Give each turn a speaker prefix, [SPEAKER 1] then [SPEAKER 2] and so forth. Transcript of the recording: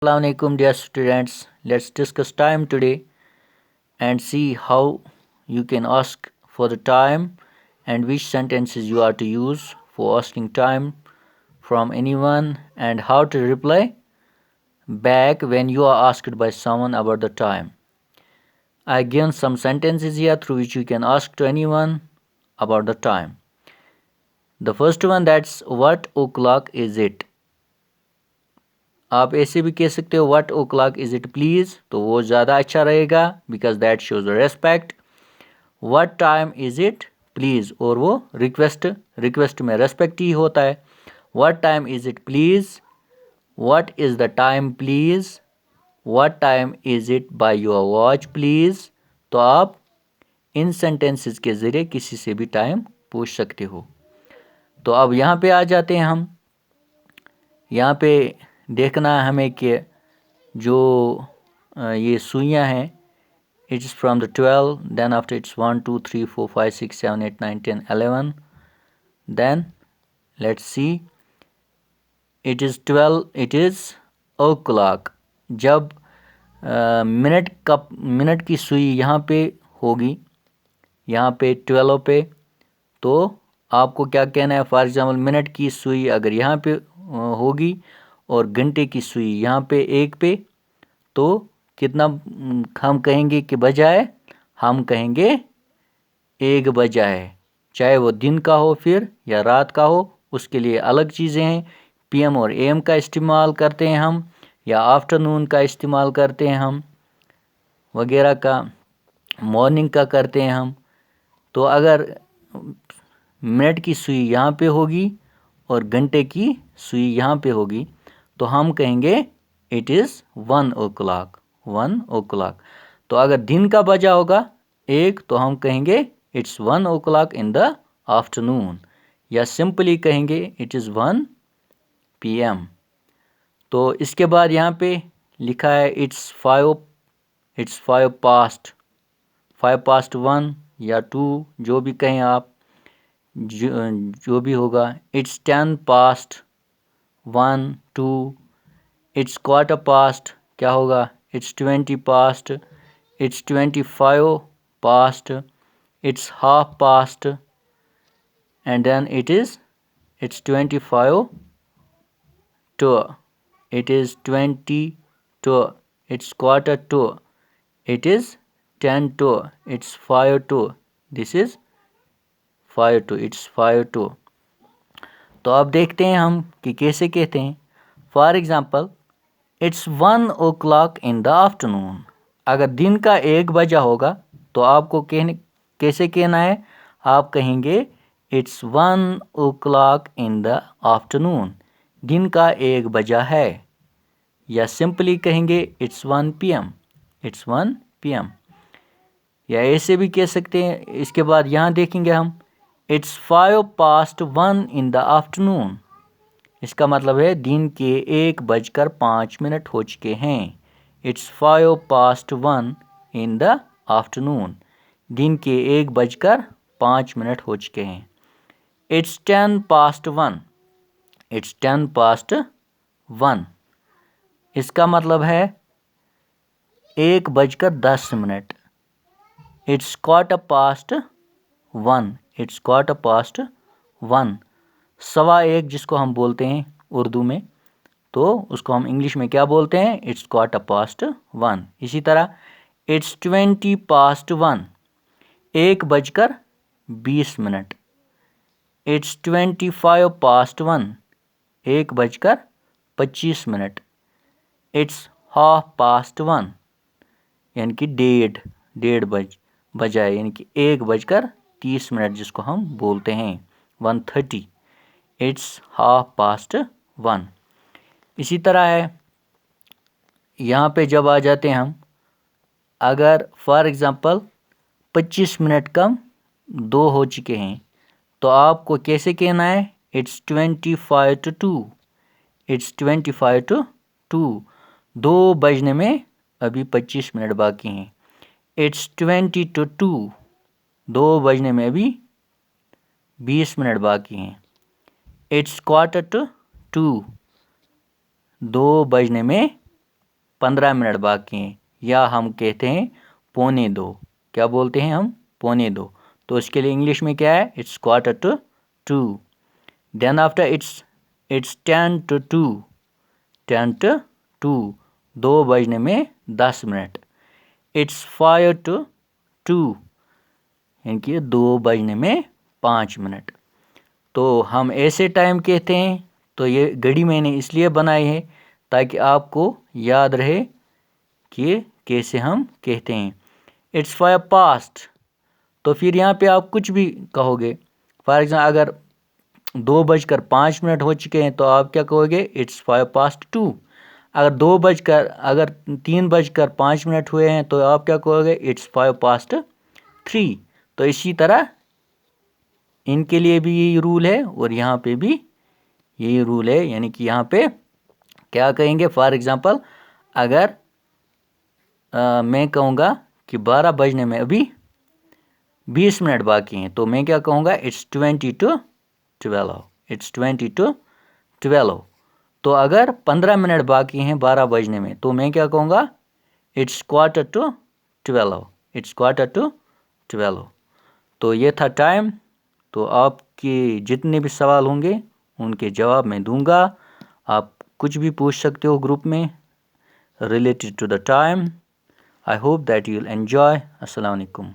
[SPEAKER 1] Assalamu alaikum dear students. Let's discuss time today and see how you can ask for the time and which sentences you are to use for asking time from anyone and how to reply back when you are asked by someone about the time. I given some sentences here through which you can ask to anyone about the time. The first one, that's what o'clock is it? आप ऐसे भी कह सकते हो what o'clock is it please, तो वो ज़्यादा अच्छा रहेगा because that shows respect. What time is it please, और वो रिक्वेस्ट में रेस्पेक्ट ही होता है. What time is it please, what is the time please, what time is it by your watch please. तो आप इन सेंटेंसेस के ज़रिए किसी से भी टाइम पूछ सकते हो. तो अब यहाँ पे आ जाते हैं हम. यहाँ पे देखना है हमें कि जो ये सुइयाँ हैं, it's from the 12, then after it's 1 2 3 4 5 6 7 8 9 10 11, then let's see it is 12, it is o'clock. जब मिनट की सुई यहाँ पे होगी, यहाँ पे 12 पे, तो आपको क्या कहना है. फॉर एग्जांपल मिनट की सुई अगर यहाँ पे होगी और घंटे की सुई यहाँ पे 1 पे, तो कितना हम कहेंगे कि बजाए, हम कहेंगे 1 बजा है. चाहे वो दिन का हो फिर या रात का हो, उसके लिए अलग चीज़ें हैं. पीएम और एएम का इस्तेमाल करते हैं हम, या आफ्टरनून का इस्तेमाल करते हैं हम, वगैरह का, मॉर्निंग का करते हैं हम. तो अगर मिनट की सुई यहाँ पे होगी और घंटे की सुई यहाँ पे होगी, तो हम कहेंगे इट इज़ 1 o'clock, 1 o'clock. तो अगर दिन का बजा होगा 1, तो हम कहेंगे it's 1 o'clock in the afternoon, या सिंपली कहेंगे इट इज़ 1 PM. तो इसके बाद यहाँ पे लिखा है इट्स 5 past 1 या 2, जो भी कहें आप, जो भी होगा. It's 10 past 1 2, it's quarter past, क्या होगा, it's 20 past, it's 25 past, it's half past, and then it's 25 to, it is 20 to, it's quarter to, it is 10 to, it's 5 to, this is 5 to, it's 5 to. तो अब देखते हैं हम कि कैसे कहते हैं. For example it's 1 o'clock in the afternoon. अगर दिन का 1 बजा होगा, तो आपको कैसे कहना है. आप कहेंगे it's 1 o'clock in the afternoon, दिन का 1 बजा है, या सिंपली कहेंगे इट्स 1 PM, इट्स 1 PM, या ऐसे भी कह सकते हैं. इसके बाद यहाँ देखेंगे हम it's 5 past 1 in the afternoon. इसका मतलब है दिन के 1:05 हो चुके हैं. It's 5 past 1 in the afternoon, दिन के 1:05 हो चुके हैं. इट्स 10 past 1, इट्स 10 past 1, इसका मतलब है 1:10. It's quarter past 1, it's quarter past 1, 1:15 जिसको हम बोलते हैं उर्दू में, तो उसको हम इंग्लिश में क्या बोलते हैं, इट्स क्वार्टर पास्ट 1. इसी तरह it's 20 past 1, 1:20. It's 25 past 1, 1:25. It's half past 1, यानी कि डेढ़ बजाए, यानी कि 1:30 जिसको हम बोलते हैं, 1:30. It's half past 1. इसी तरह है यहाँ पे जब आ जाते हैं हम, अगर फॉर एग्ज़ाम्पल 25 मिनट कम 2 हो चुके हैं, तो आपको कैसे कहना है. इट्स 25 to 2, इट्स 25 to 2, 2 बजने में अभी 25 मिनट बाकी हैं. इट्स 20 to 2, 2 बजने में अभी 20 मिनट बाकी हैं. इट्स क्वार्टर टू 2, 2 बजने में 15 मिनट बाकी हैं, या हम कहते हैं 1:45, क्या बोलते हैं हम 1:45, तो इसके लिए इंग्लिश में क्या है, इट्स 1:45. देन आफ्टर इट्स 10:02, 10:02, 2 बजने में 10 मिनट. इट्स 5:02, यानी कि 2 बजने में 5 मिनट. तो हम ऐसे टाइम कहते हैं. तो ये घड़ी मैंने इसलिए बनाई है ताकि आपको याद रहे कि कैसे हम कहते हैं. इट्स 5 past, तो फिर यहाँ पे आप कुछ भी कहोगे. फॉर एग्जाम्पल अगर 2:05 हो चुके हैं तो आप क्या कहोगे, इट्स 5:02. अगर 3:05 हुए हैं तो आप क्या कहोगे, इट्स 5:03. तो इसी तरह इनके लिए भी यही रूल है और यहाँ पे भी यही रूल है. यानी कि यहाँ पे क्या कहेंगे, फॉर एग्जांपल अगर मैं कहूँगा कि 12 बजने में अभी 20 मिनट बाकी हैं, तो मैं क्या कहूँगा, इट्स 20 to 12, इट्स 20 to 12. तो अगर 15 मिनट बाकी हैं 12 बजने में, तो मैं क्या कहूँगा, इट्स 1:45, इट्स 1:45. तो ये था टाइम. तो आपके जितने भी सवाल होंगे उनके जवाब मैं दूंगा. आप कुछ भी पूछ सकते हो ग्रुप में related to the time. I hope that you'll enjoy. Assalamu alaikum.